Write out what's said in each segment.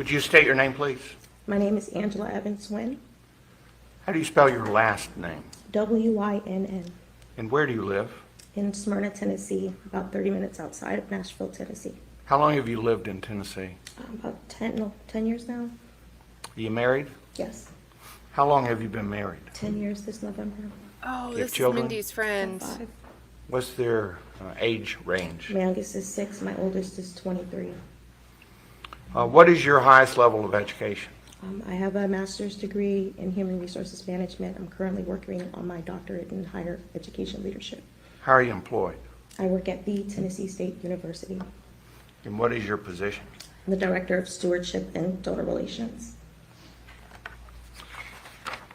Would you state your name, please? My name is Angela Evans Wynn, How do you spell your last name? Wynn, And where do you live? in Smyrna, Tennessee, about 30 minutes outside of Nashville, Tennessee. How long have you lived in Tennessee? About 10 years now. Are you married? Yes, How long have you been married? 10 years this November. Oh, You have this is children? Mindy's friend. 5. What's their age range? My youngest is 6, my oldest is 23. What is your highest level of education? I have a master's degree in human resources management. I'm currently working on my doctorate in higher education leadership. How are you employed? I work at the Tennessee State University. And what is your position? I'm the Director of Stewardship and Donor Relations.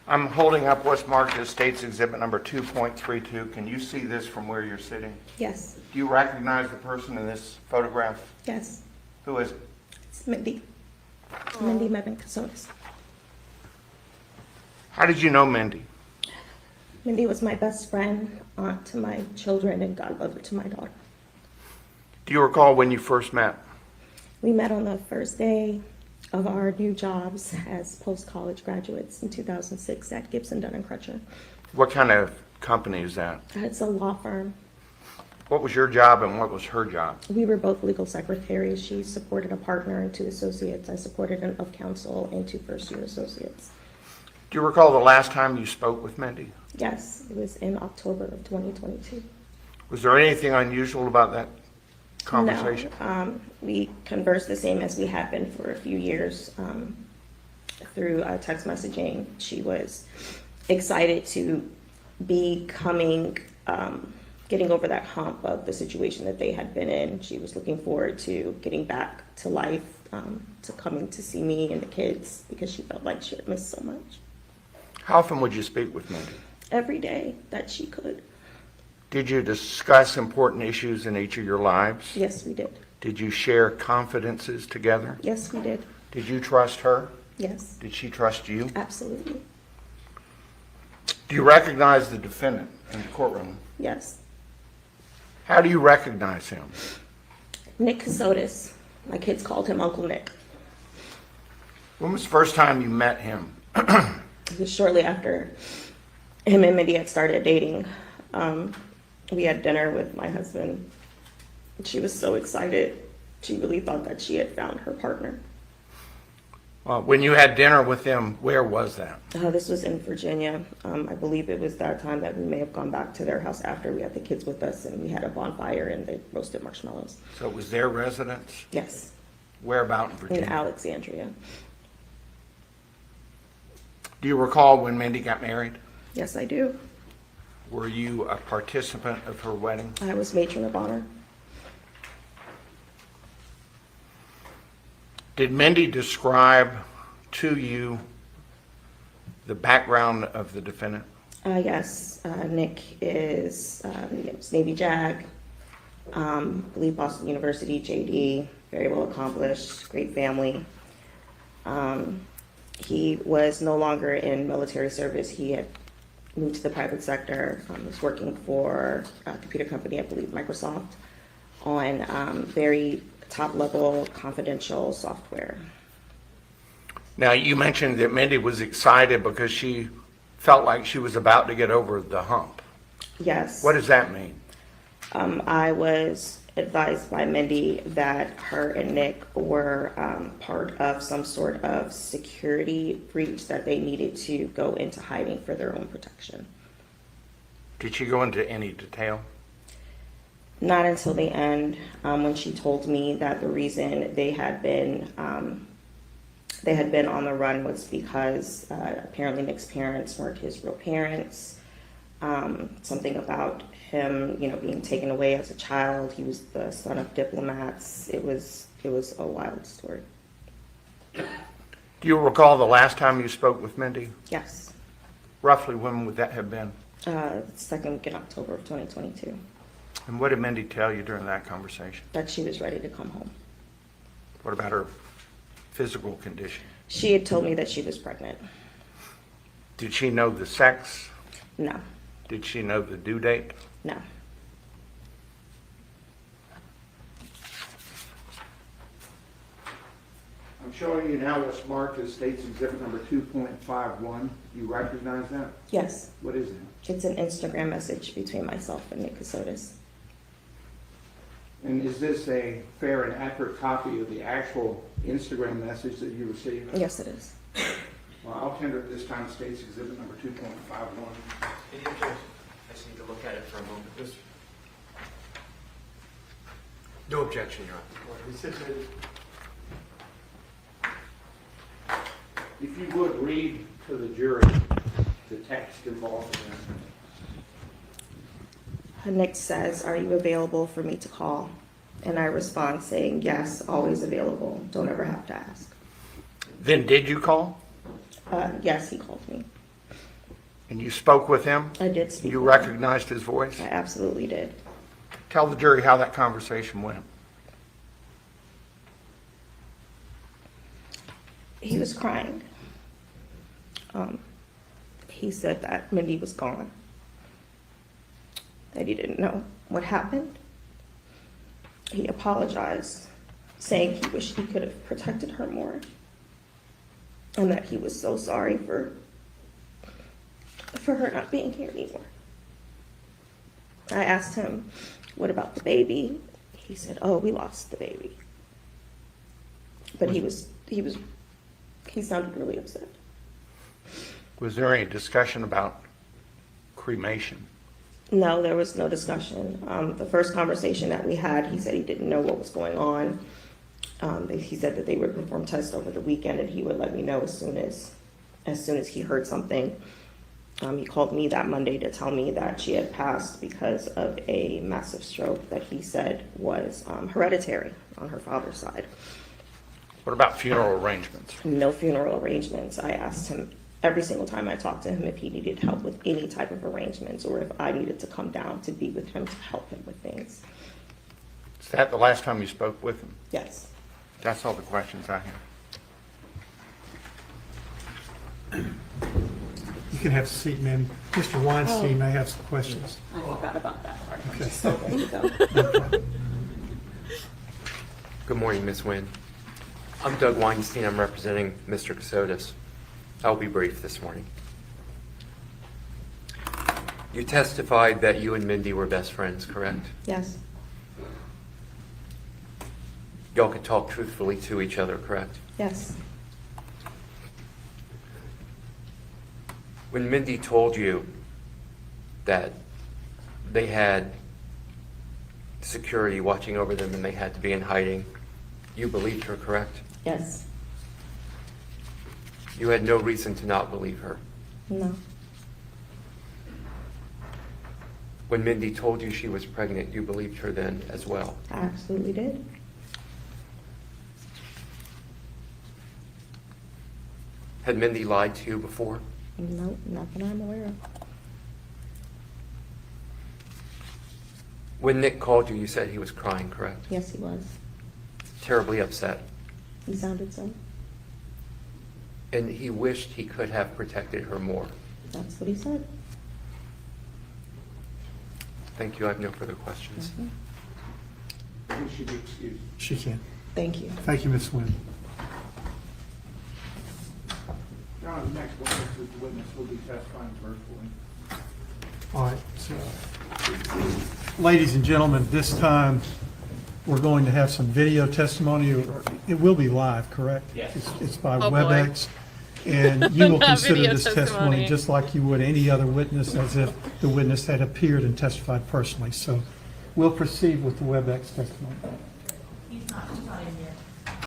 I'm holding up what's marked as State's Exhibit number 2.32. Can you see this from where you're sitting? Yes, Do you recognize the person in this photograph? yes, Who is it? it's Mindi. Mindi Mevin Kassotis. How did you know Mindy? Mindy was my best friend, aunt to my children, and godmother to my daughter. Do you recall when you first met? We met on the first day of our new jobs as post-college graduates in 2006 at Gibson, Dunn & Crutcher. What kind of company is that? It's a law firm. What was your job and what was her job? We were both legal secretaries. She supported a partner and 2 associates. I supported an of counsel and 2 first-year associates. Do you recall the last time you spoke with Mindy? Yes, it was in October of 2022. Was there anything unusual about that conversation? No, we conversed the same as we had been for a few years through text messaging. She was excited to be getting over that hump of the situation that they had been in. She was looking forward to getting back to life, to coming to see me and the kids because she felt like she had missed so much. How often would you speak with Mindy? Every day that she could. Did you discuss important issues in each of your lives? Yes, we did. Did you share confidences together? Yes, we did. Did you trust her? Yes, Did she trust you? absolutely. Do you recognize the defendant in the courtroom? Yes. How do you recognize him? Nick Kassotis. My kids called him Uncle Nick. When was the first time you met him? It was shortly after him and Mindy had started dating. We had dinner with my husband. She was so excited. She really thought that she had found her partner. When you had dinner with them, where was that? This was in Virginia. I believe it was that time that we may have gone back to their house after we had the kids with us and we had a bonfire and they roasted marshmallows. So it was their residence? Yes, Where about in in Virginia? Alexandria. Do you recall when Mindy got married? Yes, I do. Were you a participant of her wedding? I was matron of honor. Did Mindy describe to you the background of the defendant? Yes, Nick is Navy JAG, I believe Boston University, JD, very well accomplished, great family. He was no longer in military service. He had moved to the private sector, was working for a computer company, I believe Microsoft, on very top-level confidential software. Now, you mentioned that Mindy was excited because she felt like she was about to get over the hump. Yes. What does that mean? I was advised by Mindy that her and Nick were part of some sort of security breach that they needed to go into hiding for their own protection. Did she go into any detail? Not until the end, when she told me that the reason they had been on the run was because apparently Nick's parents weren't his real parents. Something about him, being taken away as a child. He was the son of diplomats. It was a wild story. Do you recall the last time you spoke with Mindy? Yes. Roughly when would that have been? Second week in October of 2022. And what did Mindy tell you during that conversation? That she was ready to come home. What about her physical condition? She had told me that she was pregnant. Did she know the sex? No. Did she know the due date? No. I'm showing you now what's marked as State's Exhibit number 2.51. You recognize that? Yes, What is it? it's an Instagram message between myself and Nick Kassotis. And is this a fair and accurate copy of the actual Instagram message that you received? Yes, it is. Well, I'll tender it this time State's Exhibit number 2.51. I just need to look at it for a moment. No objection, Your Honor. If you would read to the jury the text involved in it. Nick says, "Are you available for me to call?" And I respond saying, "Yes, always available. Don't ever have to ask." Then did you call? Yes, he called me. And you spoke with him? I did speak. You with him. recognized his voice? I absolutely did. Tell the jury how that conversation went. He was crying. He said that Mindi was gone, that he didn't know what happened. He apologized, saying he wished he could have protected her more, and that he was so sorry for her not being here anymore. I asked him, "What about the baby?" He said, "Oh, we lost the baby." But he sounded really upset. Was there any discussion about cremation? No, there was no discussion. The first conversation that we had, he said he didn't know what was going on. He said that they would perform tests over the weekend and he would let me know as soon as he heard something. He called me that Monday to tell me that she had passed because of a massive stroke that he said was hereditary on her father's side. What about funeral arrangements? No funeral arrangements. I asked him every single time I talked to him if he needed help with any type of arrangements or if I needed to come down to be with him to help him with things. Is that the last time you spoke with him? Yes. That's all the questions I have. You can have a seat, ma'am. Mr. Weinstein may have some questions. I forgot about that part. Okay. So there you go. No problem. Good morning, Ms. Nguyen. I'm Doug Weinstein. I'm representing Mr. Kassotis. I'll be brief this morning. You testified that you and Mindi were best friends, correct? Yes. Y'all could talk truthfully to each other, correct? Yes. When Mindi told you that they had security watching over them and they had to be in hiding, you believed her, correct? Yes. You had no reason to not believe her. No. When Mindi told you she was pregnant, you believed her then as well. I absolutely did. Had Mindi lied to you before? No, not that I'm aware of. When Nick called you, you said he was crying, correct? Yes, he was. Terribly upset. He sounded so. And he wished he could have protected her more. That's what he said. Thank you. I have no further questions. You should be excused. She can. Thank you. Thank you, Ms. Nguyen. John, the next witness will be testifying virtually. All right. So, ladies and gentlemen, this time we're going to have some video testimony. It will be live, correct? Yes. It's by Oh, boy. WebEx. And you will Not consider video this testimony testimony. just like you would any other witness, as if the witness had appeared and testified personally. So we'll proceed with the WebEx testimony. He's not in here.